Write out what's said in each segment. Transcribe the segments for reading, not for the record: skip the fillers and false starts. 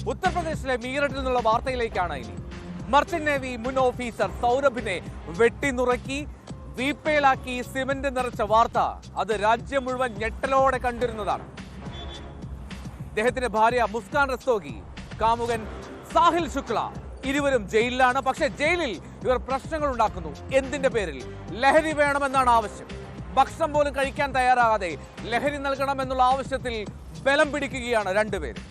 ഉത്തർപ്രദേശിലെ മീററ്റിൽ നിന്നുള്ള വാർത്തയിലേക്കാണ് ഇനി. മർച്ചന്റ് നേവി മുൻ ഓഫീസർ സൗരഭിനെ വെട്ടിനുറുക്കി വീപ്പയിലാക്കി സിമന്റ് നിറച്ച വാർത്ത അത് രാജ്യം മുഴുവൻ ഞെട്ടലോടെ കണ്ടിരുന്നതാണ്. അദ്ദേഹത്തിന്റെ ഭാര്യ മുസ്കാൻ റസ്തോഗി, കാമുകൻ സാഹിൽ ശുക്ല, ഇരുവരും ജയിലിലാണ്. പക്ഷേ ജയിലിൽ ഇവർ പ്രശ്നങ്ങൾ ഉണ്ടാക്കുന്നു. എന്തിന്റെ പേരിൽ? ലഹരി വേണമെന്നാണ് ആവശ്യം. ഭക്ഷണം പോലും കഴിക്കാൻ തയ്യാറാകാതെ ലഹരി നൽകണമെന്നുള്ള ആവശ്യത്തിൽ ബലം പിടിക്കുകയാണ് രണ്ടുപേരും.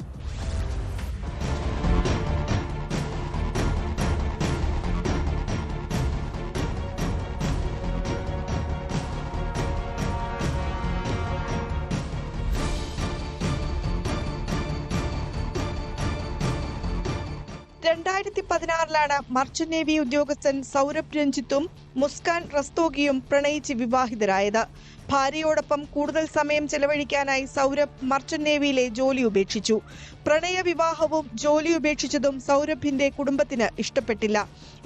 മർച്ചന്റ് നേവി ഉദ്യോഗസ്ഥൻ സൗരഭ് രഞ്ജിത്തും മുസ്കാൻ റസ്തോഗിയും പ്രണയിച്ച് വിവാഹിതരായത്. ഭാര്യയോടൊപ്പം കൂടുതൽ സമയം ചെലവഴിക്കാനായി സൗരഭ് മർച്ചന്റ് നേവിയിലെ ജോലി ഉപേക്ഷിച്ചു. പ്രണയ വിവാഹവും ജോലി ഉപേക്ഷിച്ചതും സൗരഭിന്റെ കുടുംബത്തിന് ഇഷ്ടപ്പെട്ടില്ല.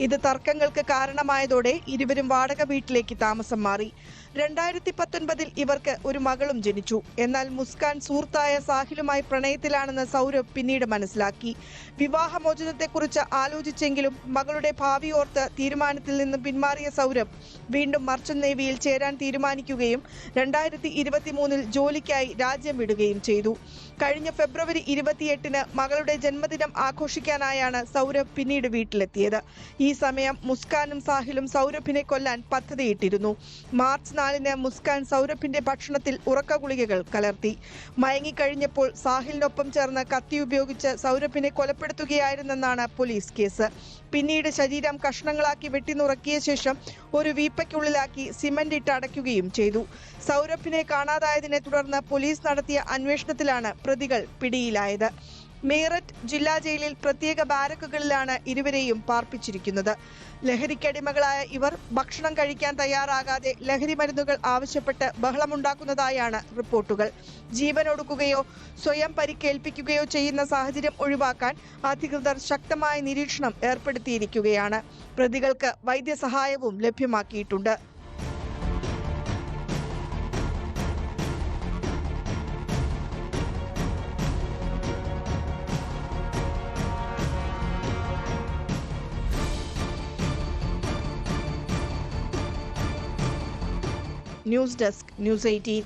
ഇത് തർക്കങ്ങൾക്ക് കാരണമായതോടെ ഇരുവരും വാടക വീട്ടിലേക്ക് താമസം മാറി. 2019 ഇവർക്ക് ഒരു മകളും ജനിച്ചു. എന്നാൽ മുസ്കാൻ സുഹൃത്തായ സാഹിലുമായി പ്രണയത്തിലാണെന്ന് സൗരഭ് പിന്നീട് മനസ്സിലാക്കി. വിവാഹമോചനത്തെക്കുറിച്ച് ആലോചിച്ചെങ്കിലും മകളുടെ ഭാവി ഓർത്ത് തീരുമാനത്തിൽ നിന്ന് പിന്മാറിയ സൗരഭ് വീണ്ടും മർച്ചന്റ് നേവിയിൽ ചേരാൻ തീരുമാനിക്കുകയും 2023 ജോലിക്കായി രാജ്യം വിടുകയും ചെയ്തു. കഴിഞ്ഞ ഫെബ്രുവരി 28 മകളുടെ ജന്മദിനം ആഘോഷിക്കാനായാണ് സൗരഭ് പിന്നീട് വീട്ടിലെത്തിയത്. ഈ സമയം മുസ്കാനും സാഹിലും സൗരഭിനെ കൊല്ലാൻ പദ്ധതിയിട്ടിരുന്നു. മാർച്ച് 4 മുസ്കാൻ സൗരഭിന്റെ ഭക്ഷണത്തിൽ ഉറക്ക ഗുളികകൾ കലർത്തി. മയങ്ങിക്കഴിഞ്ഞപ്പോൾ സാഹിലിനൊപ്പം ചേർന്ന് കത്തി ഉപയോഗിച്ച് സൗരഭിനെ കൊലപ്പെടുത്തുകയായിരുന്നെന്നാണ് പോലീസ് കേസ്. പിന്നീട് ശരീരം കഷ്ണങ്ങളാക്കി വെട്ടിനുറുക്കിയ ശേഷം ഒരു വീപ്പയ്ക്കുള്ളിലാക്കി സിമന്റ് ഇട്ട് അടയ്ക്കുകയും ചെയ്തു. സൗരഭിനെ കാണാതായതിനെ തുടർന്ന് പോലീസ് നടത്തിയ അന്വേഷണത്തിലാണ് പ്രതികൾ പിടിയിലായത്. മീററ്റ് ജില്ലാ ജയിലിൽ പ്രത്യേക ബാരക്കുകളിലാണ് ഇരുവരെയും പാർപ്പിച്ചിരിക്കുന്നത്. ലഹരിക്കടിമകളായ ഇവർ ഭക്ഷണം കഴിക്കാൻ തയ്യാറാകാതെ ലഹരി മരുന്നുകൾ ആവശ്യപ്പെട്ട് ബഹളമുണ്ടാക്കുന്നതായാണ് റിപ്പോർട്ടുകൾ. ജീവനൊടുക്കുകയോ സ്വയം പരിക്കേൽപ്പിക്കുകയോ ചെയ്യുന്ന സാഹചര്യം ഒഴിവാക്കാൻ അധികൃതർ ശക്തമായ നിരീക്ഷണം ഏർപ്പെടുത്തിയിരിക്കുകയാണ്. പ്രതികൾക്ക് വൈദ്യസഹായവും ലഭ്യമാക്കിയിട്ടുണ്ട്. News desk, news 18.